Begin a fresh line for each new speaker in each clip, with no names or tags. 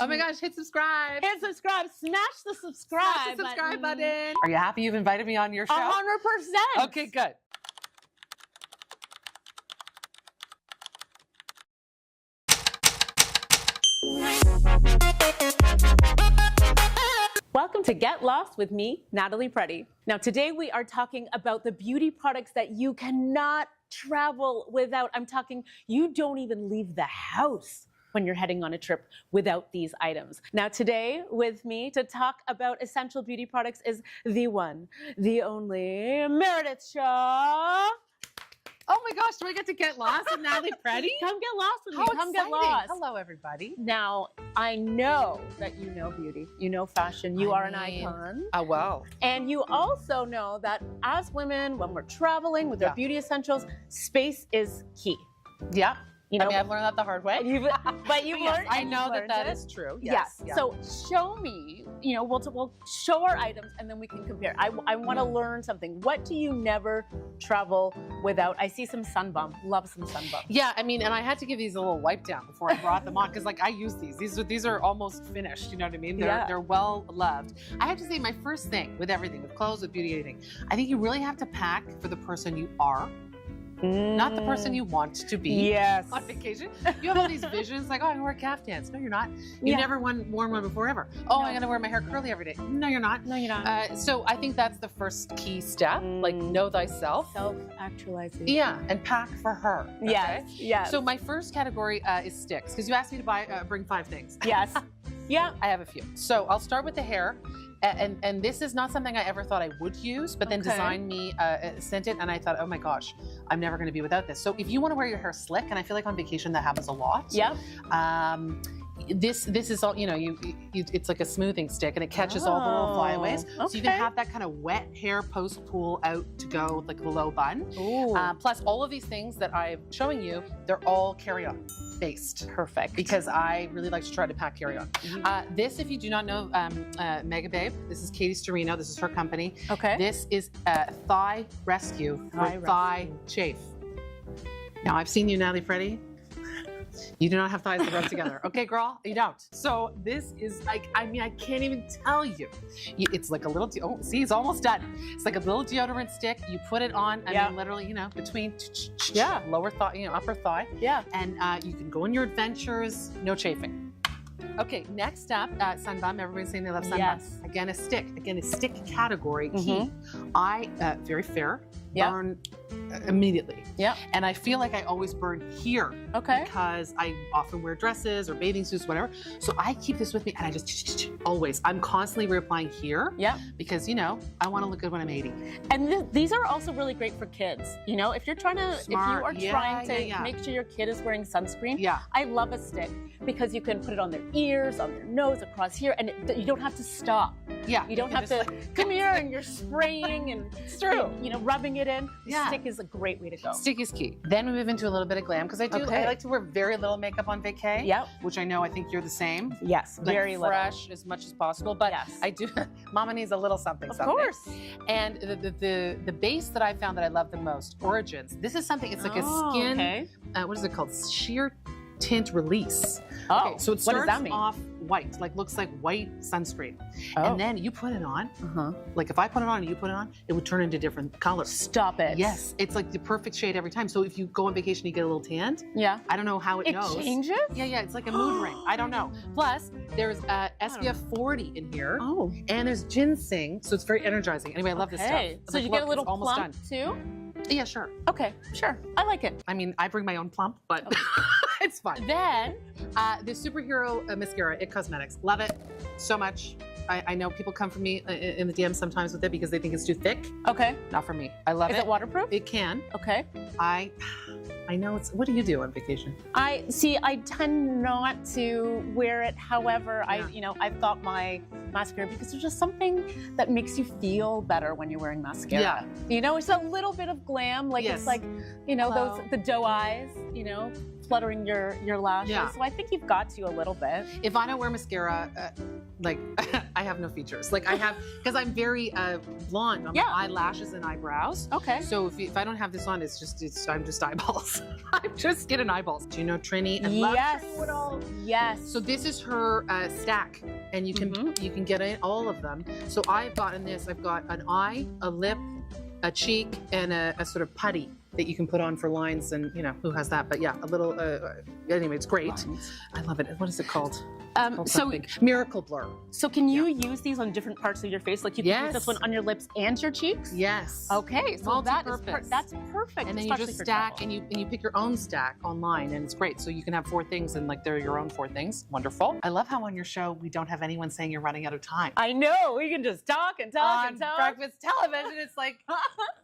Oh my gosh, hit subscribe.
Hit subscribe. Smash the subscribe
button. Are you happy you've invited me on your show?
100%.
Okay, good.
Welcome to Get Lost with me, Natalie Preddie. Now today we are talking about the beauty products that you cannot travel without. I'm talking, you don't even leave the house when you're heading on a trip without these items. Now today with me to talk about essential beauty products is the one, the only, Meredith Shaw.
Oh my gosh, do I get to get lost with Natalie Preddie?
Come get lost with me.
How
Come
exciting.
get lost.
Hello, everybody.
Now, I know that you know beauty, you know fashion, you are an icon.
Well.
And you also know that as women, when we're traveling with our beauty essentials, space is key.
Yeah.
You know,
I mean, I've learned that the hard way.
But you've learned.
I know
that
that is true.
Yes.
Yeah.
So show me, you know, we'll show our items and then we can compare. I want to learn something. What do you never travel without? I see some sun bum. Love some sun bum.
Yeah, I mean, and I had to give these a little wipe down before I brought them on because, like, I use these. These are almost finished. You know what I mean? They're well loved. I have to say, my first thing with everything, with clothes, with beauty, anything, I think you really have to pack for the person you are. Not the person you want to be.
Yes.
On vacation. You have all these visions like, oh, I'm gonna wear caftans. No, you're not. You've never worn one before ever. Oh, no. I'm gonna wear my hair curly every day. No, you're not.
No, you're not.
So I think that's the first key step. Like, know thyself.
Self-actualization.
Yeah, and pack for her. Okay?
Yes. Yes.
So my first category is sticks, because you asked me to bring 5 things.
Yes. Yeah.
I have a few. So I'll start with the hair. And this is not something I ever thought I would use, but then Design Me sent it, and I thought, oh my gosh, I'm never going to be without this. So if you want to wear your hair slick, and I feel like on vacation that happens a lot.
Yep.
This is all, you know, it's like a smoothing stick, and it catches all the little flyaways.
Okay.
So you can have that kind of wet hair post pool out to go with like a low bun.
Ooh.
Plus all of these things that I'm showing you, they're all carry-on based.
Perfect.
Because I really like to try to pack carry-on. This, if you do not know, Mega Babe, this is Katie Storino. This is her company.
Okay.
This is Thigh Rescue for thigh chafe. Now, I've seen you, Natalie Preddie. You do not have thighs that rub together. Okay, girl? You don't. So this is like, I mean, I can't even tell you. It's like a little, oh, see, it's almost done. It's like a little deodorant stick. You put it on, I mean, literally, you know, between lower thigh, you know, upper thigh. Yeah. And you can go on your adventures, no chafing. Okay, next up, sunbum. Everybody's saying they love sunbum.
Yes.
Again, a stick. Again, a stick category key. I, very fair, burn immediately. Yeah. And I feel like I always burn here. Okay. Because I often wear dresses or bathing suits, whatever. So I keep this with me and I just always, I'm constantly reapplying here. Yeah. Because, you know, I want to look good when I'm 80.
And these are also really great for kids. You know, if you're trying to, if you are trying to make sure your kid is wearing sunscreen, I love a stick because you can put it on their ears, on their nose, across here, and you don't have to stop. Yeah. You don't have to come here and you're spraying and you know, rubbing it in. The stick is a great way to go.
Stick is key. Then we move into a little bit of glam because I like to wear very little makeup on vacay. Yep. Which I know I think you're the same.
Yes.
Like
very
fresh as much as possible. But I do. Mama needs a little something.
Of course.
And the base that I found that I love the most, Origins. This is something. It's like a skin. What is it called? Sheer tint release. Oh. Okay, so it starts off white, like looks like white sunscreen. And then you put it on, like if I put it on and you put it on, it would turn into different colors. Stop it. Yes, it's like the perfect shade every time. So if you go on vacation, you get a little tanned. Yeah. I don't know how it knows.
It changes?
Yeah, it's like a mood ring. I don't know. Plus, there's SPF 40 in here. Oh. And there's ginseng, so it's very energizing. Anyway, I love this stuff.
So you get a little plump too?
Yeah, sure.
Okay, sure. I like it.
I mean, I bring my own plump, but it's fun. Then, the Superhero Mascara, IT Cosmetics. Love it so much. I know people come from me in the DM sometimes with it because they think it's too thick. Okay. Not for me. I love it.
Is it waterproof?
It can.
Okay.
I know it's, what do you do on vacation?
I tend not to wear it. However, I've got my mascara because there's just something that makes you feel better when you're wearing mascara. Yeah. You know, it's a little bit of glam. Like it's like, you know, the doe eyes, you know, fluttering your lashes. Yeah. So I think you've got to a little bit.
If I don't wear mascara, like I have no features. Like I have, because I'm very blonde on my eyelashes and eyebrows. Okay. So if I don't have this on, I'm just eyeballs. eyeballs. I'm just skin and eyeballs. Do you know Trini? I love
Yes.
Trini Woodall.
Yes.
So this is her stack, and you can get in all of them. So I've gotten this. I've got an eye, a lip, a cheek, and a sort of putty that you can put on for lines, and you know who has that. But yeah, a little. Anyway, it's great.
Lines.
I love it. What is it called?
So
Something. Miracle Blur.
So can you use these on different parts of your face? Like you can use
Yes.
this one on your lips and your cheeks?
Yes.
Okay, so that's
Multi-purpose.
perfect.
And then you
especially
just
for
stack
travel.
and you pick your own stack online, and it's great. So you can have 4 things, and like they're your own 4 things. Wonderful. I love how on your show we don't have anyone saying you're running out of time.
I know, we can just talk and talk
On
and talk.
breakfast television, it's like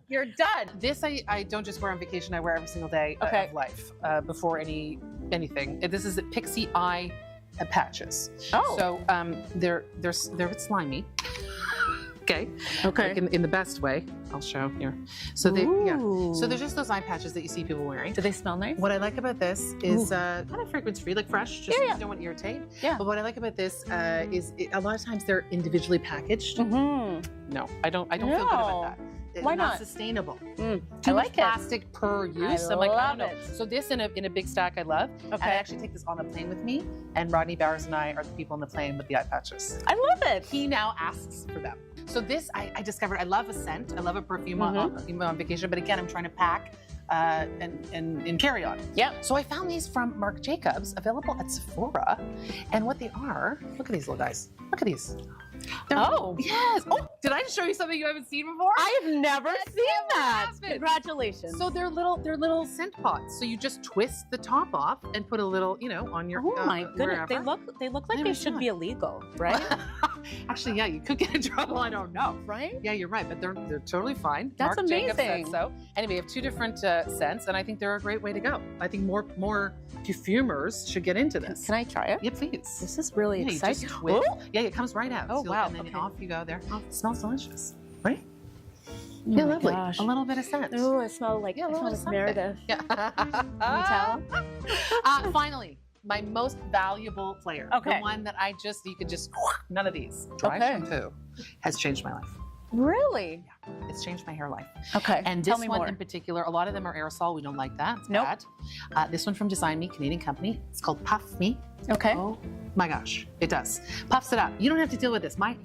you're done. This I don't just wear on vacation. I wear every single day
Okay.
of life before anything. This is the Pixie Eye patches.
Oh.
So they're a bit slimy. Okay.
Okay.
Like in the best way. I'll show here. So they yeah. So
Ooh.
they're just those eye patches that you see people wearing.
Do they smell nice?
What I like about this is kind of fragrance free, like fresh, just
Yeah.
you don't want to irritate.
Yeah.
But what I like about this is a lot of times they're individually packaged.
Mm-hmm.
No, I don't feel good about that. It's
Why
not
not?
sustainable.
I
Too much
like it.
plastic per use. I'm like, I
love
don't know.
it.
So this in a big stack I love. And I
Okay.
actually take this on a plane with me. And Rodney Bowers and I are the people on the plane with the eye patches.
I love it.
He now asks for them. So this I discovered. I love a scent. I love a perfume on vacation. But again, I'm trying to pack and carry on.
Yep.
So I found these from Marc Jacobs, available at Sephora. And what they are, look at these little guys. Look at these. They're-
Oh.
Yes. Oh, did I just show you something you haven't seen before?
I have never
That's
seen
never
that.
happened.
Congratulations.
So they're little scent pots. So you just twist the top off and put a little, on your
oh my goodness,
wherever.
they look like
Never
they
saw
should
it.
be illegal, right?
Actually, yeah, you could get in trouble. I don't know.
Right?
Yeah, you're right, but they're totally fine.
That's
Marc Jacobs
amazing.
said so. Anyway, we have 2 different scents, and I think they're a great way to go. I think more perfumers should get into this.
Can I try it?
Yeah, please.
This is really
Yeah, you
exciting.
just twist.
Oh,
Yeah, it comes right out.
Oh,
So,
wow,
And then
okay.
off you go there. Oh, it smells delicious, right?
my
lovely.
gosh.
A little bit of scent.
Oh, I smell like,
Yeah, a
I
little
smell
bit
like
of
Meredith.
Yeah.
Can you tell?
Finally, my most valuable player.
Okay.
The one that you could just, none of these. Dry
Okay.
shampoo has changed my life.
Really?
It's changed my hair life.
Okay.
And
tell
this
me
one
more.
in particular, a lot of them are aerosol. We don't like that. It's
Nope.
bad. This one from Design Me, Canadian company. It's called Puff Me.
Okay.
Oh my gosh, it does. Puffs it up. You don't have to deal with this. My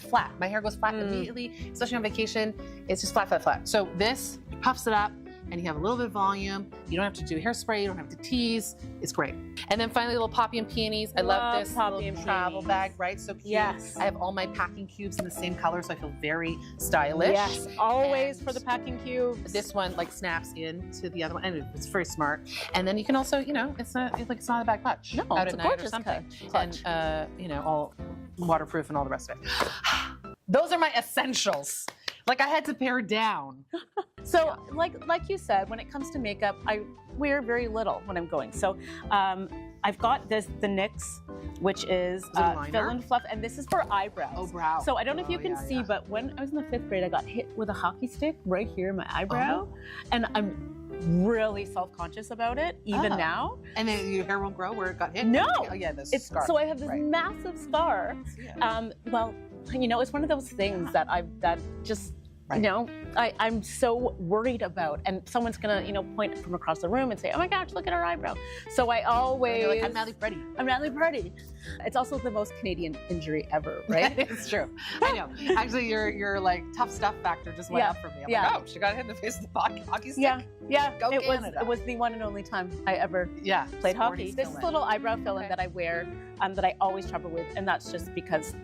hair goes flat immediately, especially on vacation. It's just flat, flat, flat. So this puffs it up, and you have a little bit of volume. You don't have to do hairspray. You don't have to tease. It's great. And then finally, little Poppy and Peonies. I love this
Poppy
little
and
travel
Peonies.
bag, right? So cute.
Yes.
I have all my packing cubes in the same color, so I feel very stylish.
Yes, always
And
for the packing cubes.
This one like snaps into the other one, and it's very smart. And then you can also, it's not a bad clutch.
No,
out
it's
at
a
night or
gorgeous
something.
clutch.
And all waterproof and all the rest of it. Those are my essentials. Like I had to pare down.
So, like you said, when it comes to makeup, I wear very little when I'm going. So, I've got the NYX, which is
it a liner?
fill and fluff, and this is for eyebrows.
Oh, brow.
So I don't know if you
Oh,
can
yeah,
see,
yeah.
but when I was in the 5th grade, I got hit with a hockey stick right here in my eyebrow, and I'm really self-conscious about it even
Oh.
now.
And then your hair won't grow where it got hit?
No.
Oh yeah, this
It's
scar.
so I have this
Right.
massive scar.
Yeah.
Well, it's one of those things that just.
Right.
I'm so worried about, and someone's gonna, point from across the room and say, "Oh my gosh, look at her eyebrow." So I always,
You're like, I'm Natalie Preddie.
I'm Natalie Preddie. It's also the most Canadian injury ever, right?
It's true. I know. Actually, your like tough stuff factor just went
Yeah.
up for me. I'm
Yeah.
like, oh, she got hit in the face with the hockey stick.
Yeah.
Go
it
Canada.
was the one and only time I ever
Yeah.
played
Sporty
hockey. This is
still
a little eyebrow fill-in
Okay.
that I wear, that I always travel with, and that's just because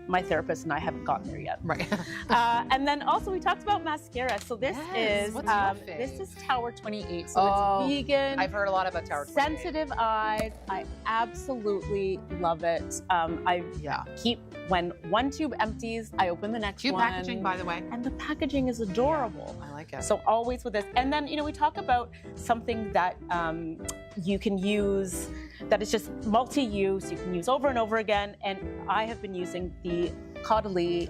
my therapist and I haven't gotten there yet.
Right.
And then also we talked about mascara. So this
Yes.
is
What's your fave?
this is Tower 28. So
Oh,
it's vegan.
I've heard a lot about Tower 28.
Sensitive eyes. I absolutely love it. I
Yeah.
keep when one tube empties, I open the next
Cute
one.
packaging, by the way.
And the packaging is adorable.
I like it.
So always with this. And then, we talk about something that you can use that is just multi-use, you can use over and over again. And I have been using the Caudalie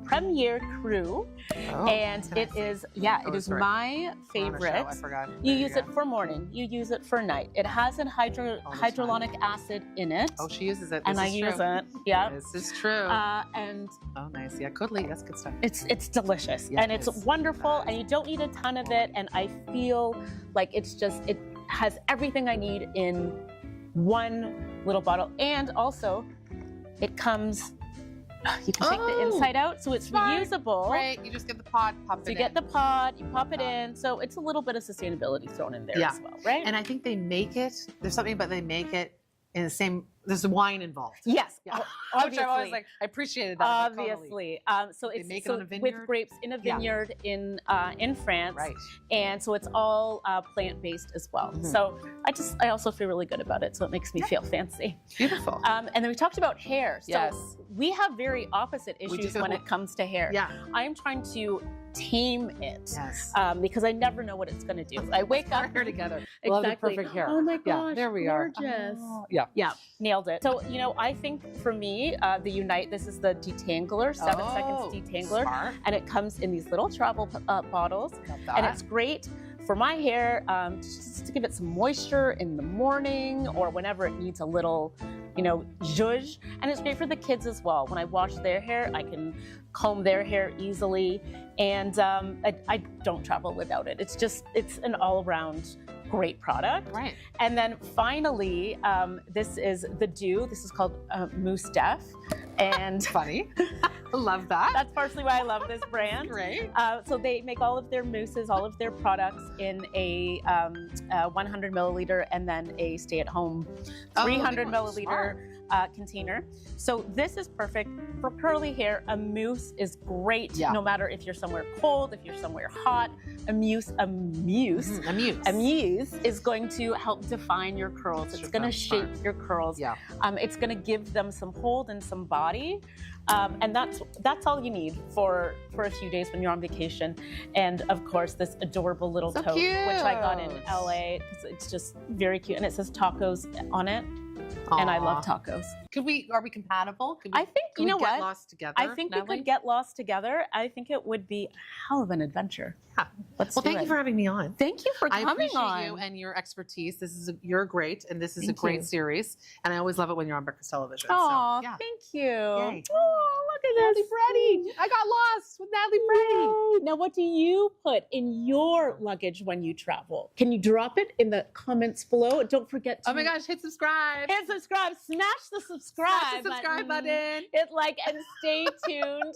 Premier Crew.
Oh,
And it
nice.
is, yeah, it is
sorry.
my
We're on a show,
favorite.
I forgot.
You
There
use it for morning, you use it for night. It has an hyaluronic acid in it.
Oh, she uses it.
And I
This is
use
true.
it. Yeah.
This is true.
And
Oh, nice. Yeah, Caudalie, that's good stuff.
it's delicious.
Yeah,
and
it
it's
is.
wonderful, and you don't need a ton of it. And I feel like it's just, it has everything I need in one little bottle. And also, it comes, you can take the inside out, so it's
smart.
reusable.
Right, you just get the pod, pop it
So you
in.
get the pod, you pop it in. So it's a little bit of sustainability thrown in there as well, right?
And I think they make it, there's something about they make it in the same, there's wine involved.
Yes,
Yeah.
obviously.
Which I always like, I appreciated that. about Caudalie.
Obviously. So
They
it's
make it
so
on a
with
vineyard?
grapes in a vineyard in France.
Right.
And so it's all plant-based as well.
Mhm.
So I also feel really good about it. So it makes me feel fancy.
Beautiful.
And then we talked about hair. So
Yes.
we have very opposite issues
do.
when it comes to hair.
Yeah.
I am trying to tame it
Yes.
because I never know what it's going to do. I wake
Our
up.
hair together.
Exactly.
Love the perfect hair.
Oh my
Yeah,
gosh,
there we
gorgeous.
are. Yeah.
Yeah, nailed it. So, I think for me, the Unite, this is the detangler, 7 seconds detangler.
Smart.
And it comes in these little travel bottles.
Got
And
that.
it's great for my hair just to give it some moisture in the morning or whenever it needs a little, zhuzh. And it's great for the kids as well. When I wash their hair, I can comb their hair easily. And I don't travel without it. It's an all-around great product.
Right.
And then finally, this is the Dew. This is called Mousse Def. And
Funny. Love that.
that's partially why I love this brand.
Great.
So they make all of their mousses, all of their products in a 100 milliliter and then a stay-at-home 300 milliliter container. So this is perfect for curly hair. A mousse is great, no matter if you're somewhere cold, if you're somewhere hot. A mousse is going to help define your curls. It's going to shape your curls.
Yeah.
It's going to give them some hold and some body. And that's all you need for a few days when you're on vacation. And of course, this adorable little tote, which I got in LA because it's just very cute. And it says tacos on it. And I love tacos.
Are we compatible? Could we,
I think,
could we
you know
get
what?
lost together?
I think we could get lost together. I think it would be a hell of an adventure.
Yeah.
Let's
Well,
do
thank
it.
you for having me on.
Thank you for
I
coming
appreciate
on.
you and your expertise. You're great, and this is a
Thank
great
you.
series. And I always love it when you're on breakfast television.
Oh,
so, yeah.
thank you.
Yay.
Oh, look at
Natalie
this.
Preddie. I got lost with Natalie Preddie.
Yay. Now, what do you put in your luggage when you travel? Can you drop it in the comments below? Don't forget to
Oh my gosh, hit subscribe.
hit subscribe. Smash the subscribe,
Smash the subscribe button.
Hit like and stay tuned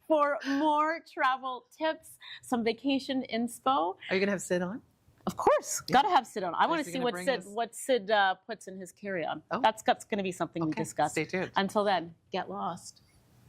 for more travel tips, some vacation inspo.
Are you going to have Sid on?
Of course, gotta have Sid on. I want
Is
to
he
see
gonna bring
what Sid puts in his carry-on.
Oh.
That's going to be something we discuss.
Stay tuned.
Until then, get lost.